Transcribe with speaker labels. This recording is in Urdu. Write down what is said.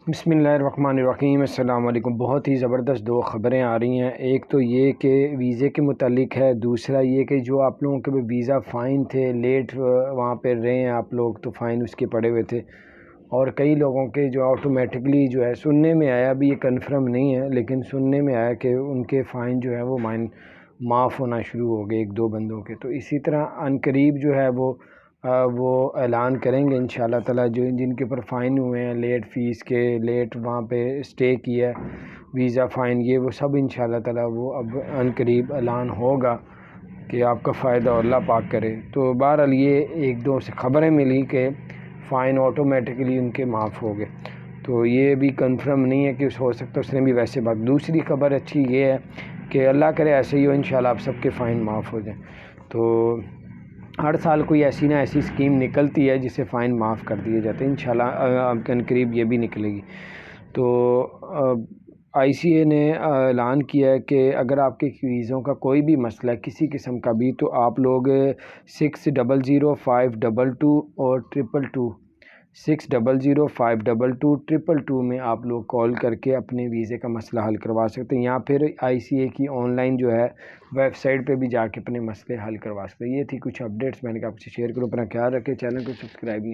Speaker 1: بسم اللہ الرحمن الرحیم۔ السلام علیکم۔ بہت ہی زبردست دو خبریں آ رہی ہیں۔ ایک تو یہ کہ ویزے کے متعلق ہے، دوسرا یہ کہ جو آپ لوگوں کے ویزا فائن تھے، لیٹ وہاں پہ رہے ہیں آپ لوگ، تو فائن اس کے پڑے ہوئے تھے، اور کئی لوگوں کے جو آٹومیٹکلی جو ہے سننے میں آیا، ابھی یہ کنفرم نہیں ہے لیکن سننے میں آیا کہ ان کے فائن جو ہے وہ معاف ہونا شروع ہو گئے، ایک دو بندوں کے۔ تو اسی طرح عنقریب جو ہے وہ اعلان کریں گے انشاءاللہ تعالی، جن کے اوپر فائن ہوئے ہیں، لیٹ فیس کے، لیٹ وہاں پہ اسٹے کیا ہے، ویزا فائن، یہ وہ سب انشاءاللہ تعالی وہ اب عنقریب اعلان ہوگا کہ آپ کا فائدہ اللہ پاک کرے۔ تو بہرحال یہ ایک دو سے خبریں ملی کہ فائن آٹومیٹکلی ان کے معاف ہو گئے، تو یہ بھی کنفرم نہیں ہے کہ ہو سکتا اس نے بھی ویسے بات۔ دوسری خبر اچھی یہ ہے کہ اللہ کرے ایسے ہی ہو، انشاءاللہ آپ سب کے فائن معاف ہو جائیں۔ تو ہر سال کوئی ایسی نہ ایسی اسکیم نکلتی ہے جسے فائن معاف کر دیے جاتے ہیں، انشاءاللہ اب عنقریب یہ بھی نکلے گی۔ تو آئی سی اے نے اعلان کیا ہے کہ اگر آپ کے ویزوں کا کوئی بھی مسئلہ ہے کسی قسم کا بھی، تو آپ لوگ 600522 اور 222 600522 میں آپ لوگ کال کر کے اپنے ویزے کا مسئلہ حل کروا سکتے ہیں، یا پھر آئی سی اے کی آن لائن جو ہے ویب سائٹ پہ بھی جا کے اپنے مسئلے حل کروا سکتے ہیں۔ یہ تھی کچھ اپڈیٹس میں نے کہا آپ سے شیئر کروں۔ اپنا خیال رکھیں، چینل کو سبسکرائب نہیں